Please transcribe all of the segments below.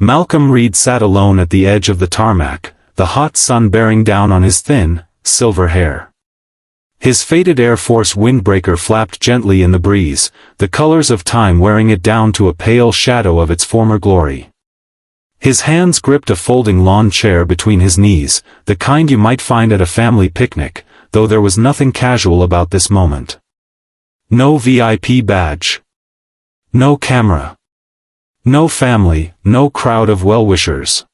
Malcom Reed sat alone at the edge of the tarmac, the hot sun bearing down on his thin, silver hair. His faded Air Force windbreaker flapped gently in the breeze, the colors of time wearing it down to a pale shadow of its former glory. His hands gripped a folding lawn chair between his knees, the kind you might find at a family picnic, though there was nothing casual about this moment. No VIP badge. No camera. No family, no crowd of well-wishers.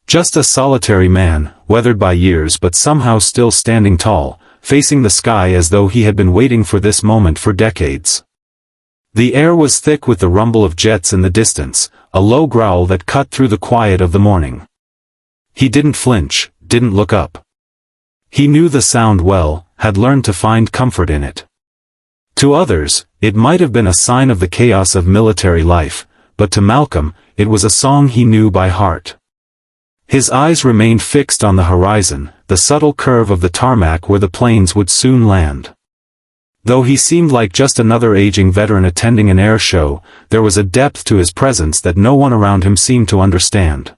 Just a solitary man, weathered by years but somehow still standing tall, facing the sky as though he had been waiting for this moment for decades. The air was thick with the rumble of jets in the distance, a low growl that cut through the quiet of the morning. He didn't flinch, didn't look up. He knew the sound well, had learned to find comfort in it. To others, it might have been a sign of the chaos of military life, but to Malcom, it was a song he knew by heart. His eyes remained fixed on the horizon, the subtle curve of the tarmac where the planes would soon land. Though he seemed like just another aging veteran attending an air show, there was a depth to his presence that no one around him seemed to understand.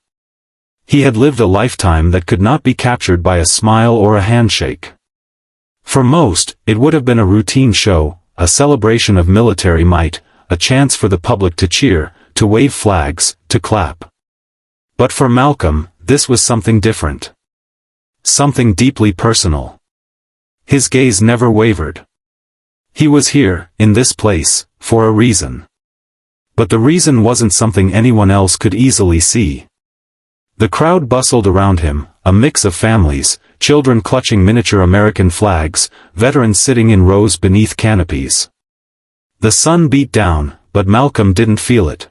He had lived a lifetime that could not be captured by a smile or a handshake. For most, it would have been a routine show, a celebration of military might, a chance for the public to cheer, to wave flags, to clap. But for Malcom, this was something different. Something deeply personal. His gaze never wavered. He was here, in this place, for a reason. But the reason wasn't something anyone else could easily see. The crowd bustled around him, a mix of families, children clutching miniature American flags, veterans sitting in rows beneath canopies. The sun beat down, but Malcom didn't feel it.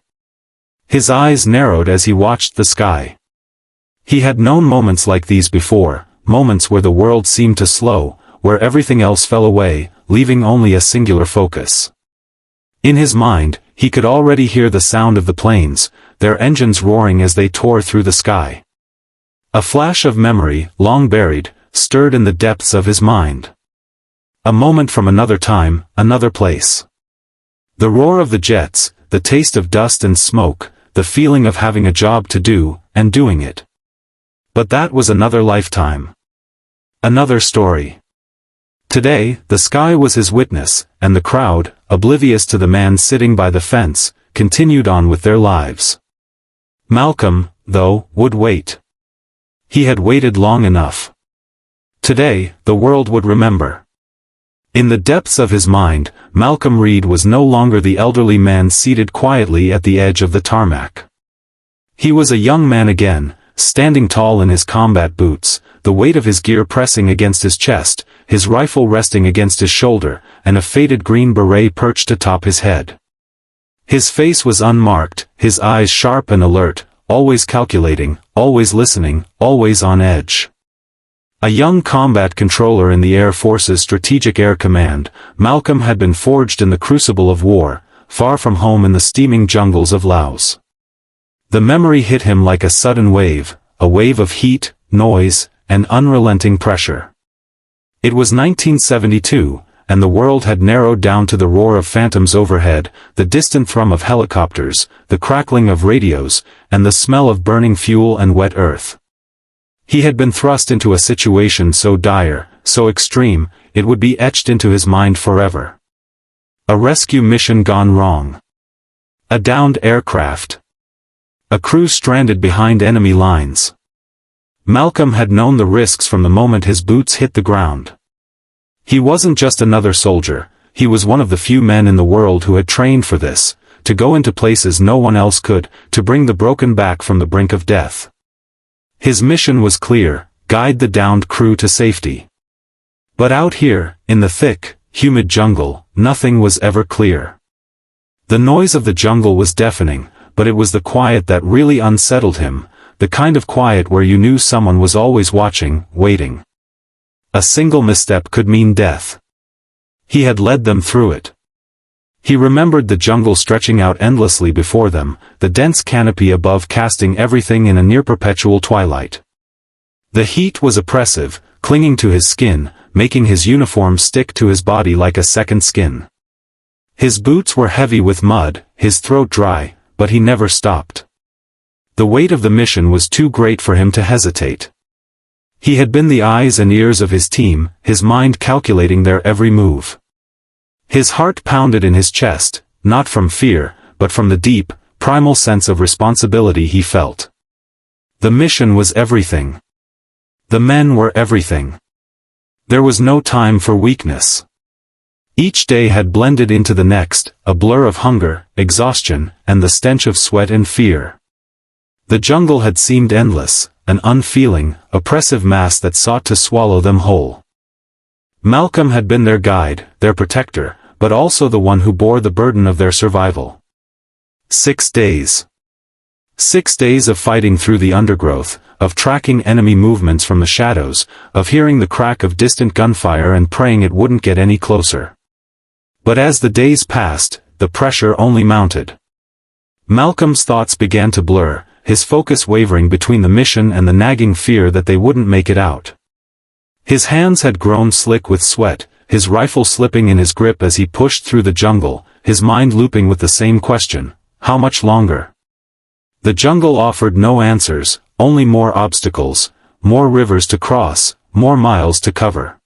His eyes narrowed as he watched the sky. He had known moments like these before, moments where the world seemed to slow, where everything else fell away, leaving only a singular focus. In his mind, he could already hear the sound of the planes, their engines roaring as they tore through the sky. A flash of memory, long buried, stirred in the depths of his mind. A moment from another time, another place. The roar of the jets, the taste of dust and smoke, the feeling of having a job to do, and doing it. But that was another lifetime. Another story. Today, the sky was his witness, and the crowd, oblivious to the man sitting by the fence, continued on with their lives. Malcom, though, would wait. He had waited long enough. Today, the world would remember. In the depths of his mind, Malcom Reed was no longer the elderly man seated quietly at the edge of the tarmac. He was a young man again, standing tall in his combat boots, the weight of his gear pressing against his chest, his rifle resting against his shoulder, and a faded green beret perched atop his head. His face was unmarked, his eyes sharp and alert, always calculating, always listening, always on edge. A young combat controller in the Air Force's Strategic Air Command, Malcom had been forged in the crucible of war, far from home in the steaming jungles of Laos. The memory hit him like a sudden wave, a wave of heat, noise, and unrelenting pressure. It was 1972, and the world had narrowed down to the roar of phantoms overhead, the distant thrum of helicopters, the crackling of radios, and the smell of burning fuel and wet earth. He had been thrust into a situation so dire, so extreme, it would be etched into his mind forever. A rescue mission gone wrong. A downed aircraft. A crew stranded behind enemy lines. Malcom had known the risks from the moment his boots hit the ground. He wasn't just another soldier, he was one of the few men in the world who had trained for this, to go into places no one else could, to bring the broken back from the brink of death. His mission was clear, guide the downed crew to safety. But out here, in the thick, humid jungle, nothing was ever clear. The noise of the jungle was deafening, but it was the quiet that really unsettled him, the kind of quiet where you knew someone was always watching, waiting. A single misstep could mean death. He had led them through it. He remembered the jungle stretching out endlessly before them, the dense canopy above casting everything in a near-perpetual twilight. The heat was oppressive, clinging to his skin, making his uniform stick to his body like a second skin. His boots were heavy with mud, his throat dry, but he never stopped. The weight of the mission was too great for him to hesitate. He had been the eyes and ears of his team, his mind calculating their every move. His heart pounded in his chest, not from fear, but from the deep, primal sense of responsibility he felt. The mission was everything. The men were everything. There was no time for weakness. Each day had blended into the next, a blur of hunger, exhaustion, and the stench of sweat and fear. The jungle had seemed endless, an unfeeling, oppressive mass that sought to swallow them whole. Malcom had been their guide, their protector, but also the one who bore the burden of their survival. 6 days. 6 days of fighting through the undergrowth, of tracking enemy movements from the shadows, of hearing the crack of distant gunfire and praying it wouldn't get any closer. But as the days passed, the pressure only mounted. Malcom's thoughts began to blur, his focus wavering between the mission and the nagging fear that they wouldn't make it out. His hands had grown slick with sweat, his rifle slipping in his grip as he pushed through the jungle, his mind looping with the same question: how much longer? The jungle offered no answers, only more obstacles, more rivers to cross, more miles to cover.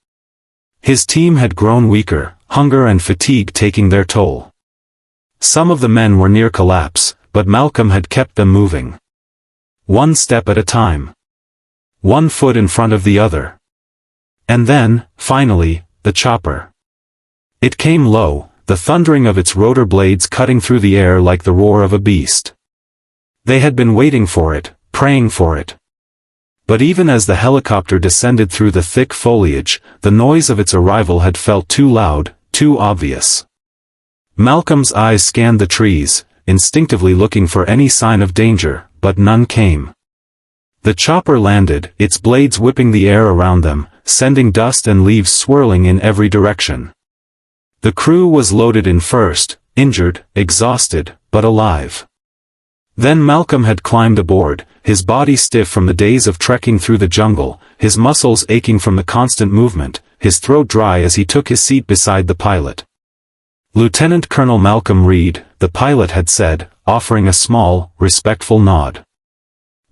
His team had grown weaker, hunger and fatigue taking their toll. Some of the men were near collapse, but Malcom had kept them moving. One step at a time. One foot in front of the other. And then, finally, the chopper. It came low, the thundering of its rotor blades cutting through the air like the roar of a beast. They had been waiting for it, praying for it. But even as the helicopter descended through the thick foliage, the noise of its arrival had felt too loud, too obvious. Malcom's eyes scanned the trees, instinctively looking for any sign of danger, but none came. The chopper landed, its blades whipping the air around them, sending dust and leaves swirling in every direction. The crew was loaded in first, injured, exhausted, but alive. Then Malcom had climbed aboard, his body stiff from the days of trekking through the jungle, his muscles aching from the constant movement, his throat dry as he took his seat beside the pilot. Lieutenant Colonel Malcom Reed, the pilot had said, offering a small, respectful nod.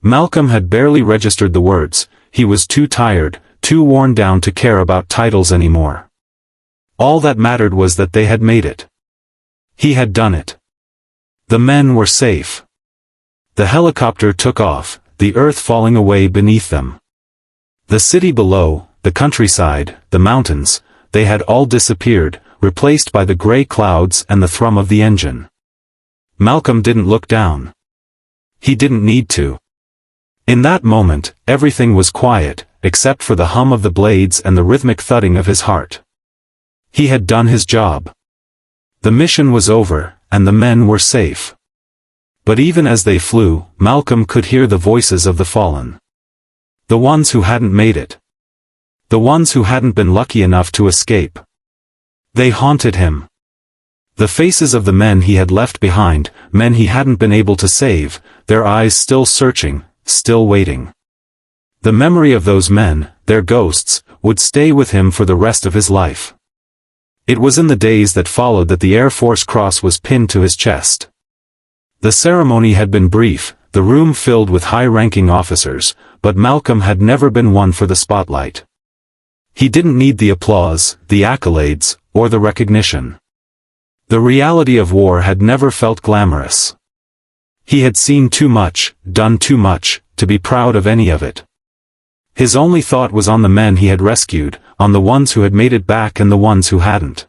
Malcom had barely registered the words. He was too tired, too worn down to care about titles anymore. All that mattered was that they had made it. He had done it. The men were safe. The helicopter took off, the earth falling away beneath them. The city below, the countryside, the mountains, they had all disappeared, replaced by the gray clouds and the thrum of the engine. Malcom didn't look down. He didn't need to. In that moment, everything was quiet, except for the hum of the blades and the rhythmic thudding of his heart. He had done his job. The mission was over, and the men were safe. But even as they flew, Malcom could hear the voices of the fallen. The ones who hadn't made it. The ones who hadn't been lucky enough to escape. They haunted him. The faces of the men he had left behind, men he hadn't been able to save, their eyes still searching, still waiting. The memory of those men, their ghosts, would stay with him for the rest of his life. It was in the days that followed that the Air Force Cross was pinned to his chest. The ceremony had been brief, the room filled with high-ranking officers, but Malcom had never been one for the spotlight. He didn't need the applause, the accolades, or the recognition. The reality of war had never felt glamorous. He had seen too much, done too much, to be proud of any of it. His only thought was on the men he had rescued, on the ones who had made it back and the ones who hadn't.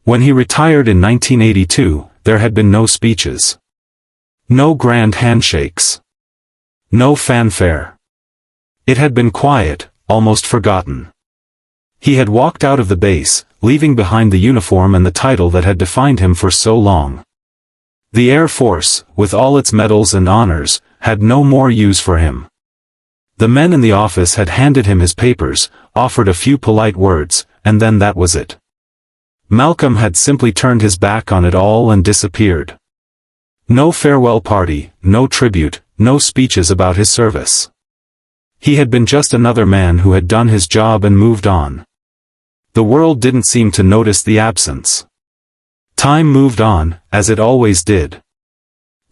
When he retired in 1982, there had been no speeches. No grand handshakes. No fanfare. It had been quiet, almost forgotten. He had walked out of the base, leaving behind the uniform and the title that had defined him for so long. The Air Force, with all its medals and honors, had no more use for him. The men in the office had handed him his papers, offered a few polite words, and then that was it. Malcom had simply turned his back on it all and disappeared. No farewell party, no tribute, no speeches about his service. He had been just another man who had done his job and moved on. The world didn't seem to notice the absence. Time moved on, as it always did.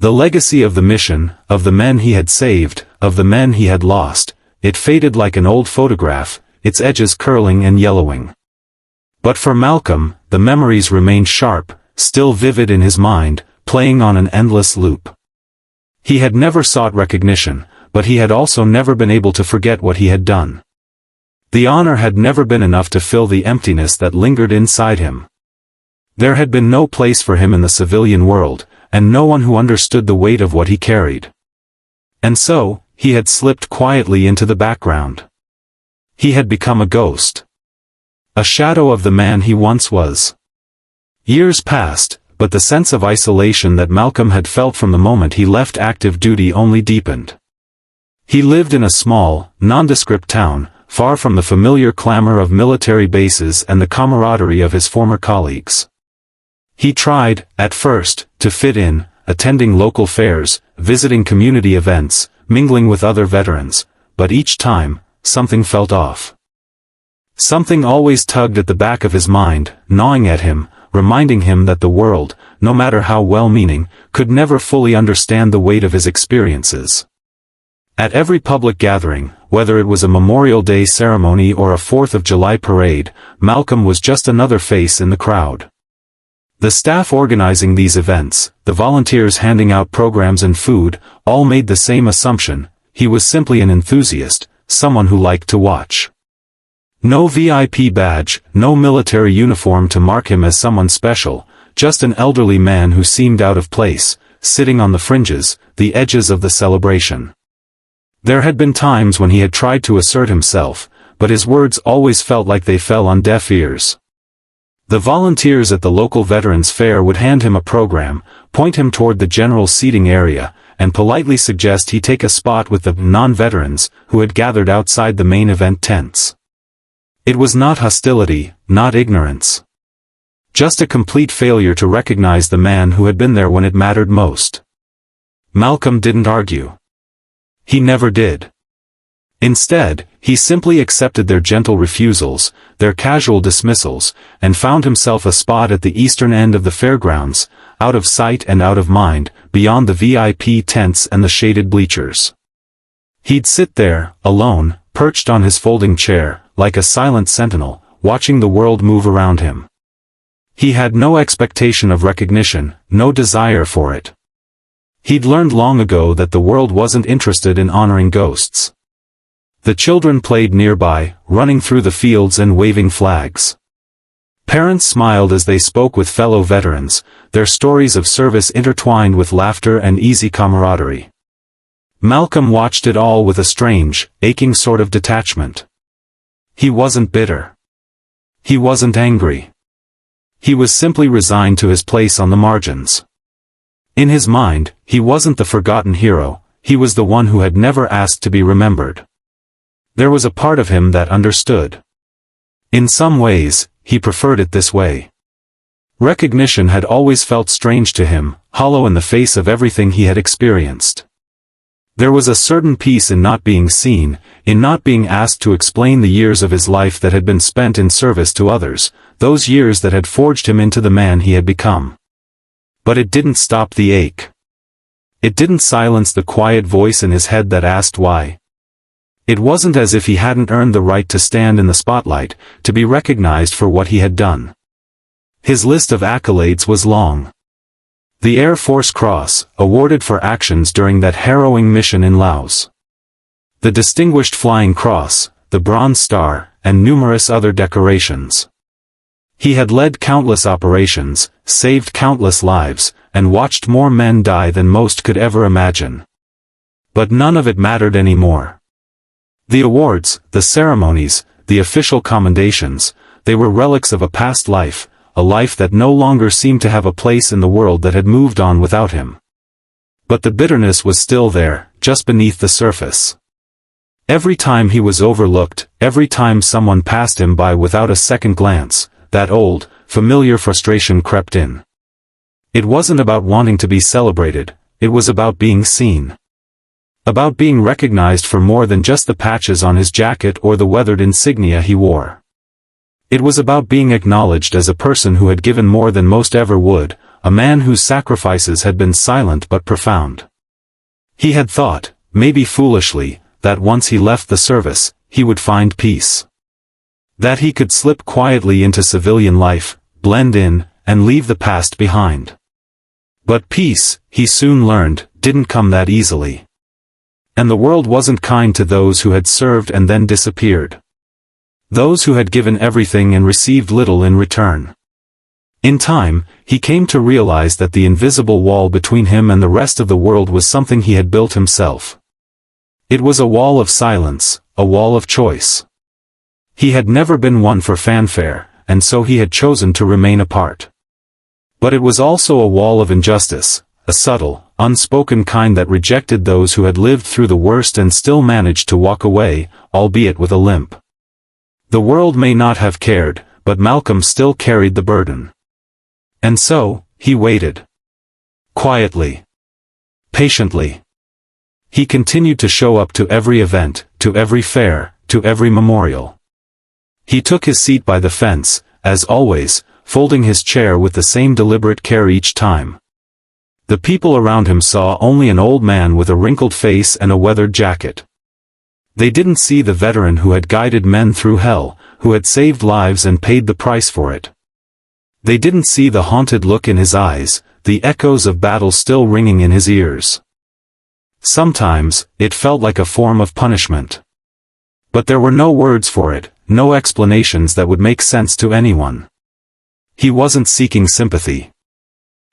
The legacy of the mission, of the men he had saved, of the men he had lost, it faded like an old photograph, its edges curling and yellowing. But for Malcom, the memories remained sharp, still vivid in his mind, playing on an endless loop. He had never sought recognition, but he had also never been able to forget what he had done. The honor had never been enough to fill the emptiness that lingered inside him. There had been no place for him in the civilian world, and no one who understood the weight of what he carried. And so, he had slipped quietly into the background. He had become a ghost. A shadow of the man he once was. Years passed, but the sense of isolation that Malcom had felt from the moment he left active duty only deepened. He lived in a small, nondescript town, far from the familiar clamor of military bases and the camaraderie of his former colleagues. He tried, at first, to fit in, attending local fairs, visiting community events, mingling with other veterans, but each time, something felt off. Something always tugged at the back of his mind, gnawing at him, reminding him that the world, no matter how well-meaning, could never fully understand the weight of his experiences. At every public gathering, whether it was a Memorial Day ceremony or a 4th of July parade, Malcom was just another face in the crowd. The staff organizing these events, the volunteers handing out programs and food, all made the same assumption: he was simply an enthusiast, someone who liked to watch. No VIP badge, no military uniform to mark him as someone special, just an elderly man who seemed out of place, sitting on the fringes, the edges of the celebration. There had been times when he had tried to assert himself, but his words always felt like they fell on deaf ears. The volunteers at the local Veterans Fair would hand him a program, point him toward the general seating area, and politely suggest he take a spot with the non-veterans who had gathered outside the main event tents. It was not hostility, not ignorance. Just a complete failure to recognize the man who had been there when it mattered most. Malcom didn't argue. He never did. Instead, he simply accepted their gentle refusals, their casual dismissals, and found himself a spot at the eastern end of the fairgrounds, out of sight and out of mind, beyond the VIP tents and the shaded bleachers. He'd sit there, alone, perched on his folding chair, like a silent sentinel, watching the world move around him. He had no expectation of recognition, no desire for it. He'd learned long ago that the world wasn't interested in honoring ghosts. The children played nearby, running through the fields and waving flags. Parents smiled as they spoke with fellow veterans, their stories of service intertwined with laughter and easy camaraderie. Malcom watched it all with a strange, aching sort of detachment. He wasn't bitter. He wasn't angry. He was simply resigned to his place on the margins. In his mind, he wasn't the forgotten hero, he was the one who had never asked to be remembered. There was a part of him that understood. In some ways, he preferred it this way. Recognition had always felt strange to him, hollow in the face of everything he had experienced. There was a certain peace in not being seen, in not being asked to explain the years of his life that had been spent in service to others, those years that had forged him into the man he had become. But it didn't stop the ache. It didn't silence the quiet voice in his head that asked why. It wasn't as if he hadn't earned the right to stand in the spotlight, to be recognized for what he had done. His list of accolades was long. The Air Force Cross, awarded for actions during that harrowing mission in Laos. The Distinguished Flying Cross, the Bronze Star, and numerous other decorations. He had led countless operations, saved countless lives, and watched more men die than most could ever imagine. But none of it mattered anymore. The awards, the ceremonies, the official commendations, they were relics of a past life, a life that no longer seemed to have a place in the world that had moved on without him. But the bitterness was still there, just beneath the surface. Every time he was overlooked, every time someone passed him by without a second glance, that old, familiar frustration crept in. It wasn't about wanting to be celebrated, it was about being seen. About being recognized for more than just the patches on his jacket or the weathered insignia he wore. It was about being acknowledged as a person who had given more than most ever would, a man whose sacrifices had been silent but profound. He had thought, maybe foolishly, that once he left the service, he would find peace. That he could slip quietly into civilian life, blend in, and leave the past behind. But peace, he soon learned, didn't come that easily. And the world wasn't kind to those who had served and then disappeared. Those who had given everything and received little in return. In time, he came to realize that the invisible wall between him and the rest of the world was something he had built himself. It was a wall of silence, a wall of choice. He had never been one for fanfare, and so he had chosen to remain apart. But it was also a wall of injustice, a subtle, unspoken kind that rejected those who had lived through the worst and still managed to walk away, albeit with a limp. The world may not have cared, but Malcolm still carried the burden. And so, he waited. Quietly. Patiently. He continued to show up to every event, to every fair, to every memorial. He took his seat by the fence, as always, folding his chair with the same deliberate care each time. The people around him saw only an old man with a wrinkled face and a weathered jacket. They didn't see the veteran who had guided men through hell, who had saved lives and paid the price for it. They didn't see the haunted look in his eyes, the echoes of battle still ringing in his ears. Sometimes, it felt like a form of punishment. But there were no words for it, no explanations that would make sense to anyone. He wasn't seeking sympathy.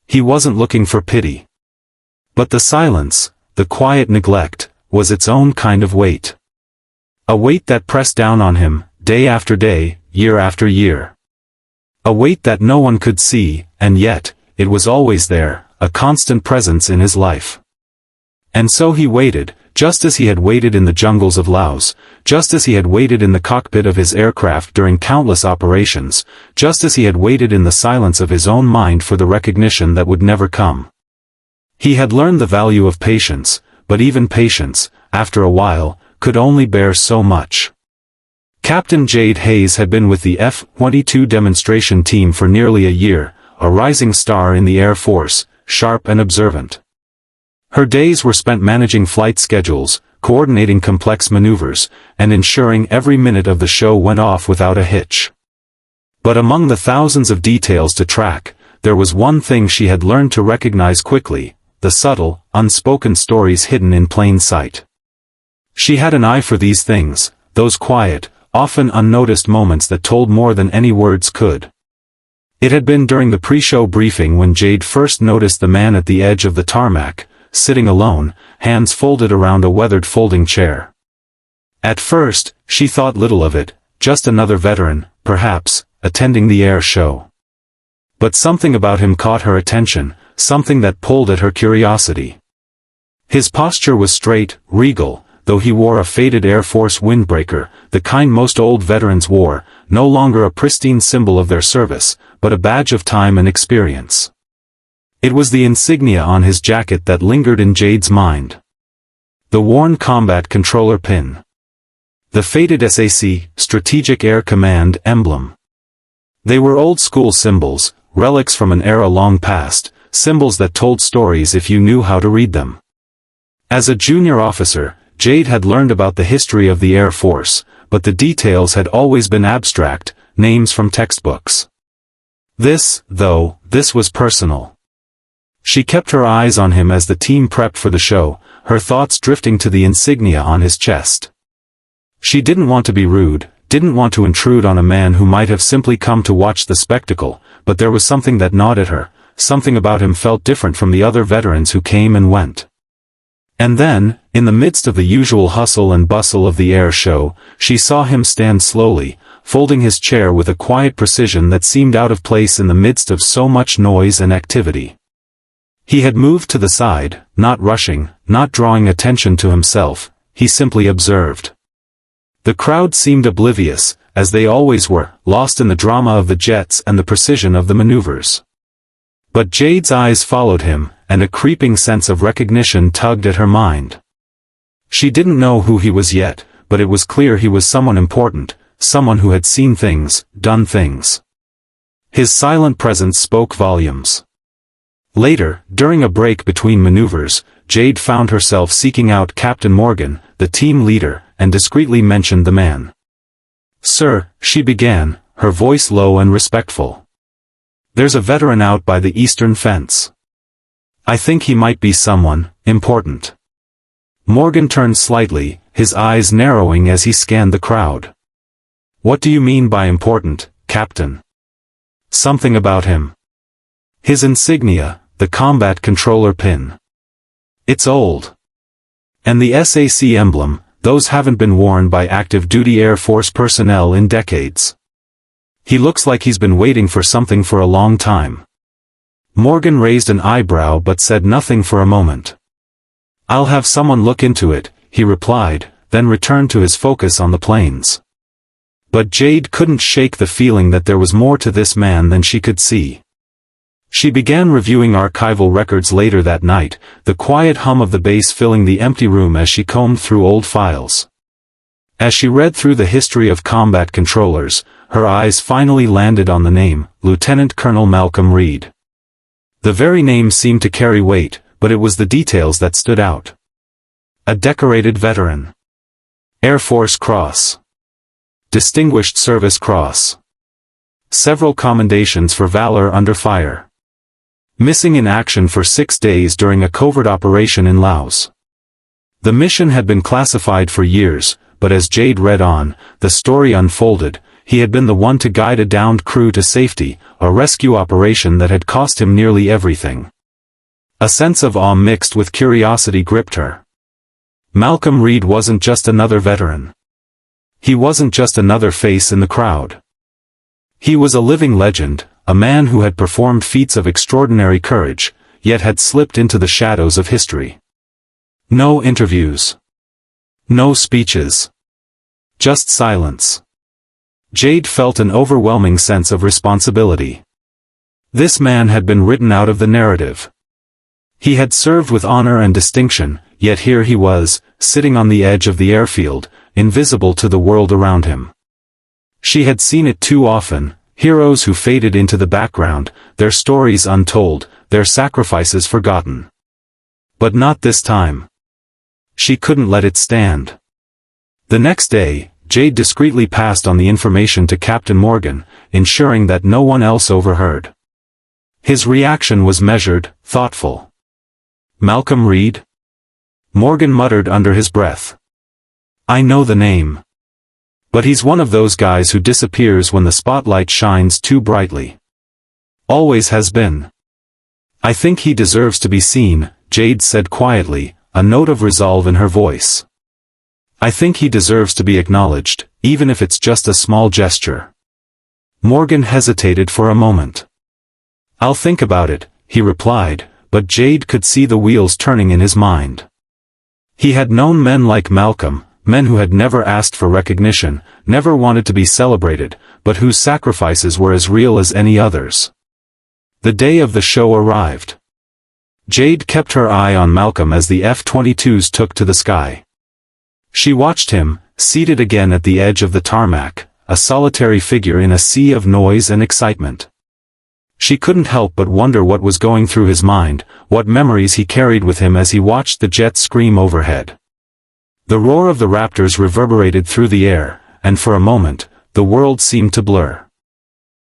He wasn't looking for pity. But the silence, the quiet neglect, was its own kind of weight. A weight that pressed down on him, day after day, year after year. A weight that no one could see, and yet, it was always there, a constant presence in his life. And so he waited, just as he had waited in the jungles of Laos, just as he had waited in the cockpit of his aircraft during countless operations, just as he had waited in the silence of his own mind for the recognition that would never come. He had learned the value of patience, but even patience, after a while, could only bear so much. Captain Jade Hayes had been with the F-22 demonstration team for nearly a year, a rising star in the Air Force, sharp and observant. Her days were spent managing flight schedules, coordinating complex maneuvers, and ensuring every minute of the show went off without a hitch. But among the thousands of details to track, there was one thing she had learned to recognize quickly, the subtle, unspoken stories hidden in plain sight. She had an eye for these things, those quiet, often unnoticed moments that told more than any words could. It had been during the pre-show briefing when Jade first noticed the man at the edge of the tarmac, sitting alone, hands folded around a weathered folding chair. At first, she thought little of it, just another veteran, perhaps, attending the air show. But something about him caught her attention, something that pulled at her curiosity. His posture was straight, regal, though he wore a faded Air Force windbreaker, the kind most old veterans wore, no longer a pristine symbol of their service, but a badge of time and experience. It was the insignia on his jacket that lingered in Jade's mind. The worn combat controller pin. The faded SAC, Strategic Air Command, emblem. They were old-school symbols, relics from an era long past, symbols that told stories if you knew how to read them. As a junior officer, Jade had learned about the history of the Air Force, but the details had always been abstract, names from textbooks. This was personal. She kept her eyes on him as the team prepped for the show, her thoughts drifting to the insignia on his chest. She didn't want to be rude, didn't want to intrude on a man who might have simply come to watch the spectacle, but there was something that gnawed at her, something about him felt different from the other veterans who came and went. And then, in the midst of the usual hustle and bustle of the air show, she saw him stand slowly, folding his chair with a quiet precision that seemed out of place in the midst of so much noise and activity. He had moved to the side, not rushing, not drawing attention to himself, he simply observed. The crowd seemed oblivious, as they always were, lost in the drama of the jets and the precision of the maneuvers. But Jade's eyes followed him, and a creeping sense of recognition tugged at her mind. She didn't know who he was yet, but it was clear he was someone important, someone who had seen things, done things. His silent presence spoke volumes. Later, during a break between maneuvers, Jade found herself seeking out Captain Morgan, the team leader, and discreetly mentioned the man. "Sir," she began, her voice low and respectful. "There's a veteran out by the eastern fence. I think he might be someone important." Morgan turned slightly, his eyes narrowing as he scanned the crowd. "What do you mean by important, Captain?" "Something about him. His insignia, the combat controller pin. It's old. And the SAC emblem, those haven't been worn by active-duty Air Force personnel in decades. He looks like he's been waiting for something for a long time." Morgan raised an eyebrow but said nothing for a moment. "I'll have someone look into it," he replied, then returned to his focus on the planes. But Jade couldn't shake the feeling that there was more to this man than she could see. She began reviewing archival records later that night, the quiet hum of the base filling the empty room as she combed through old files. As she read through the history of combat controllers, her eyes finally landed on the name, Lieutenant Colonel Malcom Reed. The very name seemed to carry weight, but it was the details that stood out. A decorated veteran. Air Force Cross. Distinguished Service Cross. Several commendations for valor under fire. Missing in action for 6 days during a covert operation in Laos. The mission had been classified for years, but as Jade read on, the story unfolded. He had been the one to guide a downed crew to safety, a rescue operation that had cost him nearly everything. A sense of awe mixed with curiosity gripped her. Malcom Reed wasn't just another veteran. He wasn't just another face in the crowd. He was a living legend, a man who had performed feats of extraordinary courage, yet had slipped into the shadows of history. No interviews. No speeches. Just silence. Jade felt an overwhelming sense of responsibility. This man had been written out of the narrative. He had served with honor and distinction, yet here he was, sitting on the edge of the airfield, invisible to the world around him. She had seen it too often, heroes who faded into the background, their stories untold, their sacrifices forgotten. But not this time. She couldn't let it stand. The next day, Jade discreetly passed on the information to Captain Morgan, ensuring that no one else overheard. His reaction was measured, thoughtful. "Malcom Reed?" Morgan muttered under his breath. "I know the name. But he's one of those guys who disappears when the spotlight shines too brightly. Always has been. I think he deserves to be seen," Jade said quietly, a note of resolve in her voice. "I think he deserves to be acknowledged, even if it's just a small gesture." Morgan hesitated for a moment. "I'll think about it," he replied, but Jade could see the wheels turning in his mind. He had known men like Malcolm, men who had never asked for recognition, never wanted to be celebrated, but whose sacrifices were as real as any others. The day of the show arrived. Jade kept her eye on Malcolm as the F-22s took to the sky. She watched him, seated again at the edge of the tarmac, a solitary figure in a sea of noise and excitement. She couldn't help but wonder what was going through his mind, what memories he carried with him as he watched the jets scream overhead. The roar of the Raptors reverberated through the air, and for a moment, the world seemed to blur.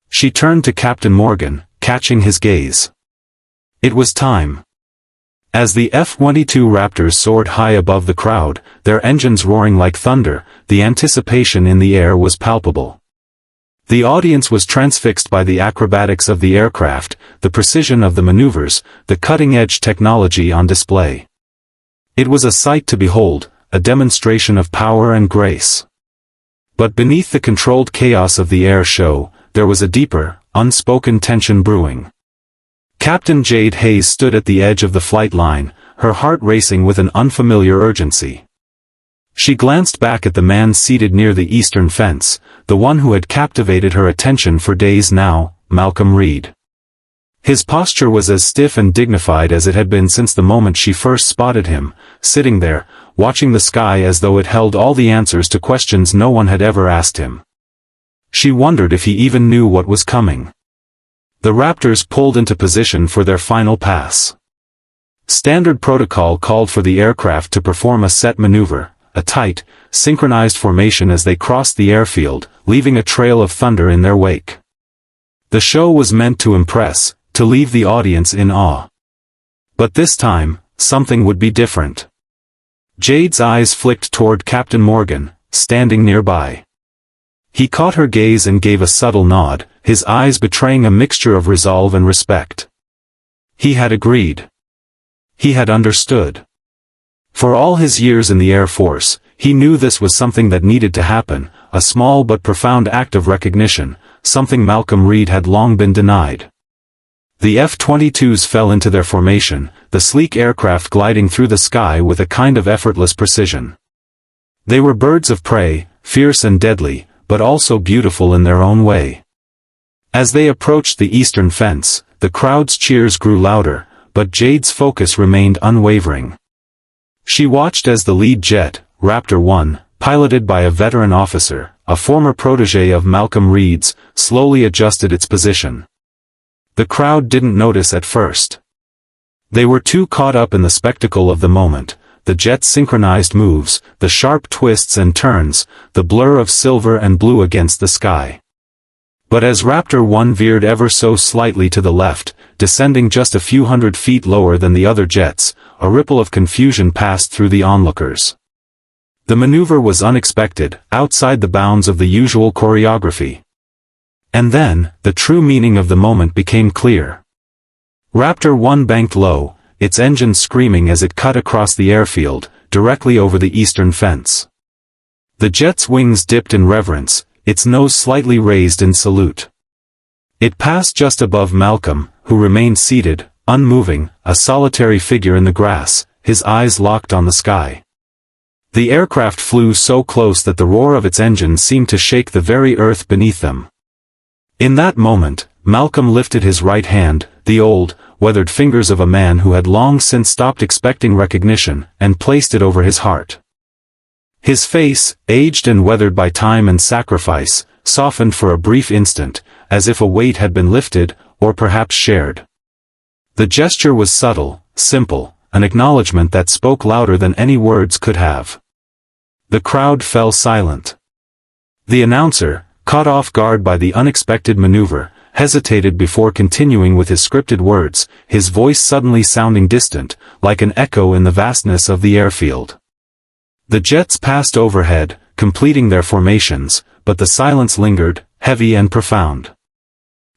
She turned to Captain Morgan, catching his gaze. It was time. As the F-22 Raptors soared high above the crowd, their engines roaring like thunder, the anticipation in the air was palpable. The audience was transfixed by the acrobatics of the aircraft, the precision of the maneuvers, the cutting-edge technology on display. It was a sight to behold, a demonstration of power and grace. But beneath the controlled chaos of the air show, there was a deeper, unspoken tension brewing. Captain Jade Hayes stood at the edge of the flight line, her heart racing with an unfamiliar urgency. She glanced back at the man seated near the eastern fence, the one who had captivated her attention for days now, Malcom Reed. His posture was as stiff and dignified as it had been since the moment she first spotted him, sitting there, watching the sky as though it held all the answers to questions no one had ever asked him. She wondered if he even knew what was coming. The Raptors pulled into position for their final pass. Standard protocol called for the aircraft to perform a set maneuver, a tight, synchronized formation as they crossed the airfield, leaving a trail of thunder in their wake. The show was meant to impress, to leave the audience in awe. But this time, something would be different. Jade's eyes flicked toward Captain Morgan, standing nearby. He caught her gaze and gave a subtle nod, his eyes betraying a mixture of resolve and respect. He had agreed. He had understood. For all his years in the Air Force, he knew this was something that needed to happen, a small but profound act of recognition, something Malcom Reed had long been denied. The F-22s fell into their formation, the sleek aircraft gliding through the sky with a kind of effortless precision. They were birds of prey, fierce and deadly, but also beautiful in their own way. As they approached the eastern fence, the crowd's cheers grew louder, but Jade's focus remained unwavering. She watched as the lead jet, Raptor 1, piloted by a veteran officer, a former protege of Malcom Reed's, slowly adjusted its position. The crowd didn't notice at first. They were too caught up in the spectacle of the moment, the jet's synchronized moves, the sharp twists and turns, the blur of silver and blue against the sky. But as Raptor 1 veered ever so slightly to the left, descending just a few hundred feet lower than the other jets, a ripple of confusion passed through the onlookers. The maneuver was unexpected, outside the bounds of the usual choreography. And then, the true meaning of the moment became clear. Raptor 1 banked low, its engine screaming as it cut across the airfield, directly over the eastern fence. The jet's wings dipped in reverence, its nose slightly raised in salute. It passed just above Malcom, who remained seated, unmoving, a solitary figure in the grass, his eyes locked on the sky. The aircraft flew so close that the roar of its engine seemed to shake the very earth beneath them. In that moment, Malcom lifted his right hand, the old, weathered fingers of a man who had long since stopped expecting recognition, and placed it over his heart. His face, aged and weathered by time and sacrifice, softened for a brief instant, as if a weight had been lifted, or perhaps shared. The gesture was subtle, simple, an acknowledgement that spoke louder than any words could have. The crowd fell silent. The announcer, caught off guard by the unexpected maneuver, hesitated before continuing with his scripted words, his voice suddenly sounding distant, like an echo in the vastness of the airfield. The jets passed overhead, completing their formations, but the silence lingered, heavy and profound.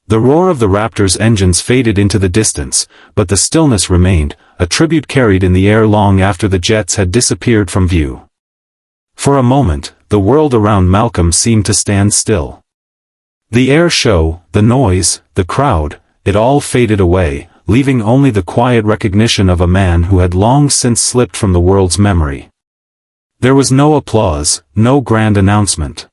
The roar of the Raptor's engines faded into the distance, but the stillness remained, a tribute carried in the air long after the jets had disappeared from view. For a moment, the world around Malcom seemed to stand still. The air show, the noise, the crowd, it all faded away, leaving only the quiet recognition of a man who had long since slipped from the world's memory. There was no applause, no grand announcement.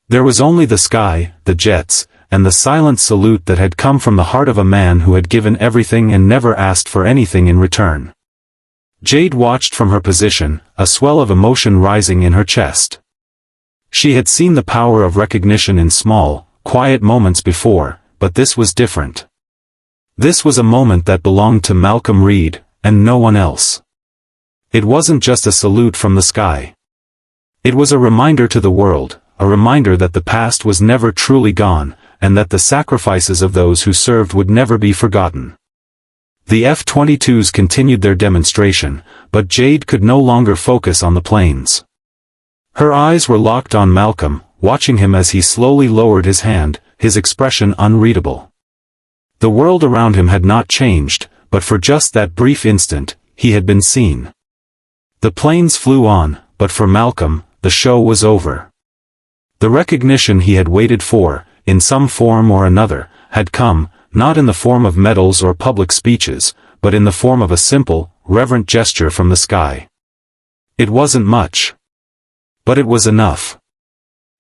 There was only the sky, the jets, and the silent salute that had come from the heart of a man who had given everything and never asked for anything in return. Jade watched from her position, a swell of emotion rising in her chest. She had seen the power of recognition in small, quiet moments before, but this was different. This was a moment that belonged to Malcom Reed, and no one else. It wasn't just a salute from the sky. It was a reminder to the world, a reminder that the past was never truly gone, and that the sacrifices of those who served would never be forgotten. The F-22s continued their demonstration, but Jade could no longer focus on the planes. Her eyes were locked on Malcom, watching him as he slowly lowered his hand, his expression unreadable. The world around him had not changed, but for just that brief instant, he had been seen. The planes flew on, but for Malcom, the show was over. The recognition he had waited for, in some form or another, had come, not in the form of medals or public speeches, but in the form of a simple, reverent gesture from the sky. It wasn't much. But it was enough.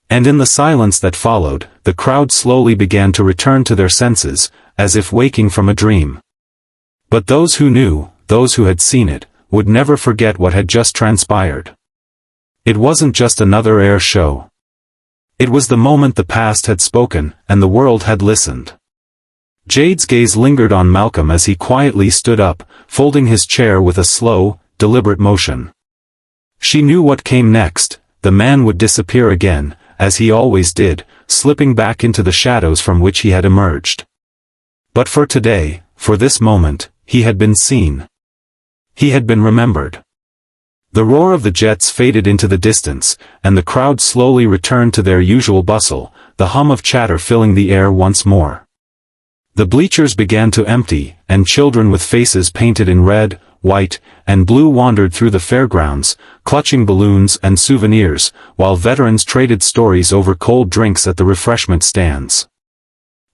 And in the silence that followed, the crowd slowly began to return to their senses, as if waking from a dream. But those who knew, those who had seen it, would never forget what had just transpired. It wasn't just another air show. It was the moment the past had spoken, and the world had listened. Jade's gaze lingered on Malcolm as he quietly stood up, folding his chair with a slow, deliberate motion. She knew what came next. The man would disappear again, as he always did, slipping back into the shadows from which he had emerged. But for today, for this moment, he had been seen. He had been remembered. The roar of the jets faded into the distance, and the crowd slowly returned to their usual bustle, the hum of chatter filling the air once more. The bleachers began to empty, and children with faces painted in red, white, and blue wandered through the fairgrounds, clutching balloons and souvenirs, while veterans traded stories over cold drinks at the refreshment stands.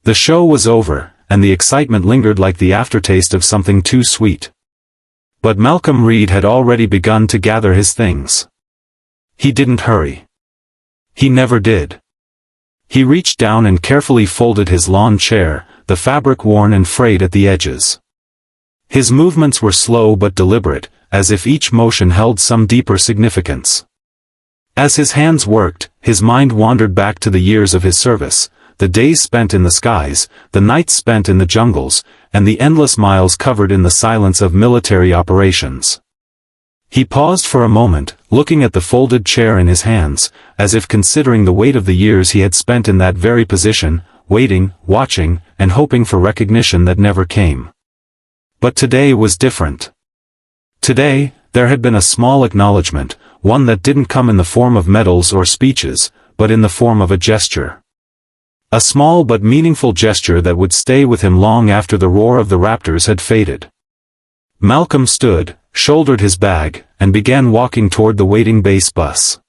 The show was over, and the excitement lingered like the aftertaste of something too sweet. But Malcom Reed had already begun to gather his things. He didn't hurry. He never did. He reached down and carefully folded his lawn chair, the fabric worn and frayed at the edges. His movements were slow but deliberate, as if each motion held some deeper significance. As his hands worked, his mind wandered back to the years of his service, the days spent in the skies, the nights spent in the jungles, and the endless miles covered in the silence of military operations. He paused for a moment, looking at the folded chair in his hands, as if considering the weight of the years he had spent in that very position, waiting, watching, and hoping for recognition that never came. But today was different. Today, there had been a small acknowledgement, one that didn't come in the form of medals or speeches, but in the form of a gesture. A small but meaningful gesture that would stay with him long after the roar of the raptors had faded. Malcolm stood, shouldered his bag, and began walking toward the waiting base bus.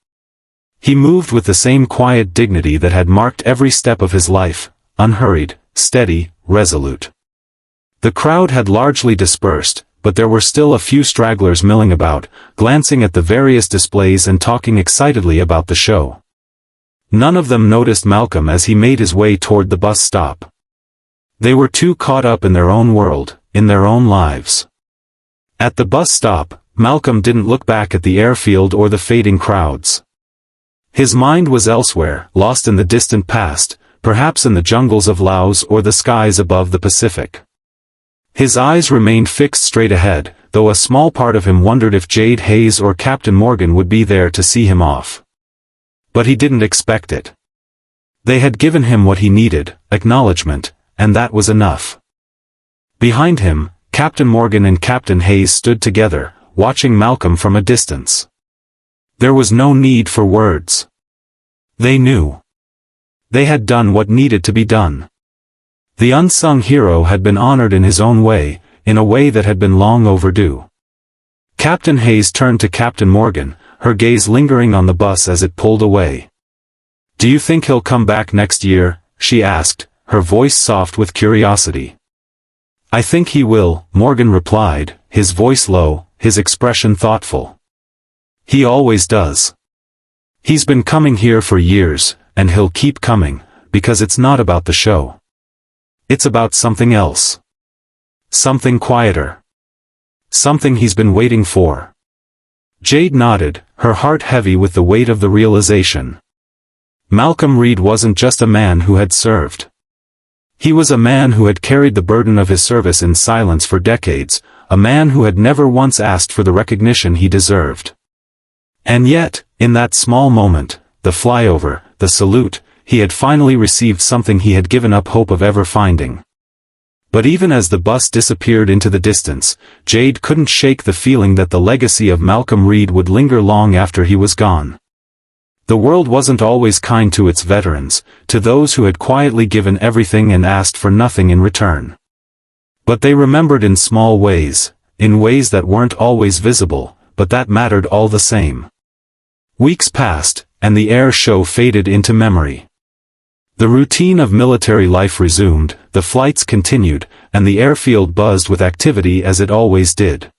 He moved with the same quiet dignity that had marked every step of his life, unhurried, steady, resolute. The crowd had largely dispersed, but there were still a few stragglers milling about, glancing at the various displays and talking excitedly about the show. None of them noticed Malcolm as he made his way toward the bus stop. They were too caught up in their own world, in their own lives. At the bus stop, Malcolm didn't look back at the airfield or the fading crowds. His mind was elsewhere, lost in the distant past, perhaps in the jungles of Laos or the skies above the Pacific. His eyes remained fixed straight ahead, though a small part of him wondered if Jade Hayes or Captain Morgan would be there to see him off. But he didn't expect it. They had given him what he needed, acknowledgement, and that was enough. Behind him, Captain Morgan and Captain Hayes stood together, watching Malcolm from a distance. There was no need for words. They knew. They had done what needed to be done. The unsung hero had been honored in his own way, in a way that had been long overdue. Captain Hayes turned to Captain Morgan, her gaze lingering on the bus as it pulled away. "Do you think he'll come back next year?" she asked, her voice soft with curiosity. "I think he will," Morgan replied, his voice low, his expression thoughtful. "He always does. He's been coming here for years, and he'll keep coming, because it's not about the show. It's about something else. Something quieter. Something he's been waiting for." Jade nodded, her heart heavy with the weight of the realization. Malcom Reed wasn't just a man who had served. He was a man who had carried the burden of his service in silence for decades, a man who had never once asked for the recognition he deserved. And yet, in that small moment, the flyover, the salute, he had finally received something he had given up hope of ever finding. But even as the bus disappeared into the distance, Jade couldn't shake the feeling that the legacy of Malcom Reed would linger long after he was gone. The world wasn't always kind to its veterans, to those who had quietly given everything and asked for nothing in return. But they remembered in small ways, in ways that weren't always visible, but that mattered all the same. Weeks passed, and the air show faded into memory. The routine of military life resumed, the flights continued, and the airfield buzzed with activity as it always did.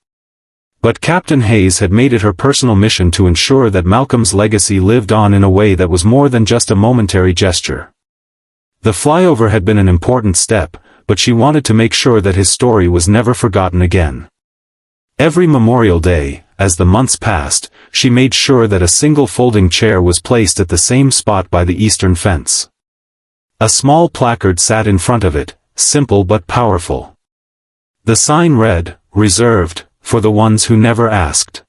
But Captain Hayes had made it her personal mission to ensure that Malcolm's legacy lived on in a way that was more than just a momentary gesture. The flyover had been an important step, but she wanted to make sure that his story was never forgotten again. Every Memorial Day, as the months passed, she made sure that a single folding chair was placed at the same spot by the eastern fence. A small placard sat in front of it, simple but powerful. The sign read, "Reserved, for the ones who never asked."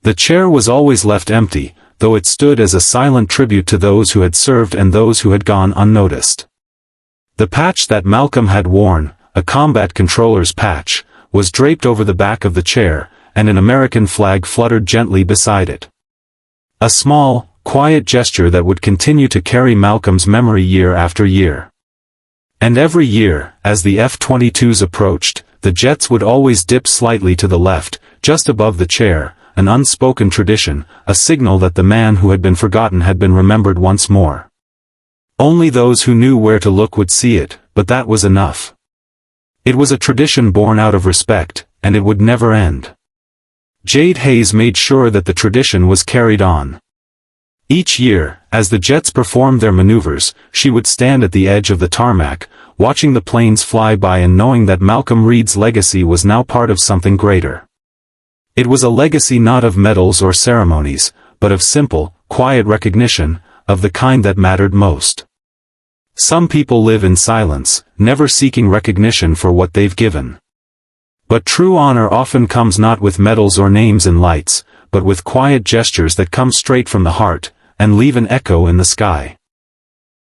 The chair was always left empty, though it stood as a silent tribute to those who had served and those who had gone unnoticed. The patch that Malcolm had worn, a combat controller's patch, was draped over the back of the chair, and an American flag fluttered gently beside it. A small, quiet gesture that would continue to carry Malcolm's memory year after year. And every year, as the F-22s approached, the jets would always dip slightly to the left, just above the chair, an unspoken tradition, a signal that the man who had been forgotten had been remembered once more. Only those who knew where to look would see it, but that was enough. It was a tradition born out of respect, and it would never end. Jade Hayes made sure that the tradition was carried on. Each year, as the jets performed their maneuvers, she would stand at the edge of the tarmac, watching the planes fly by and knowing that Malcom Reed's legacy was now part of something greater. It was a legacy not of medals or ceremonies, but of simple, quiet recognition, of the kind that mattered most. Some people live in silence, never seeking recognition for what they've given. But true honor often comes not with medals or names in lights, but with quiet gestures that come straight from the heart, and leave an echo in the sky.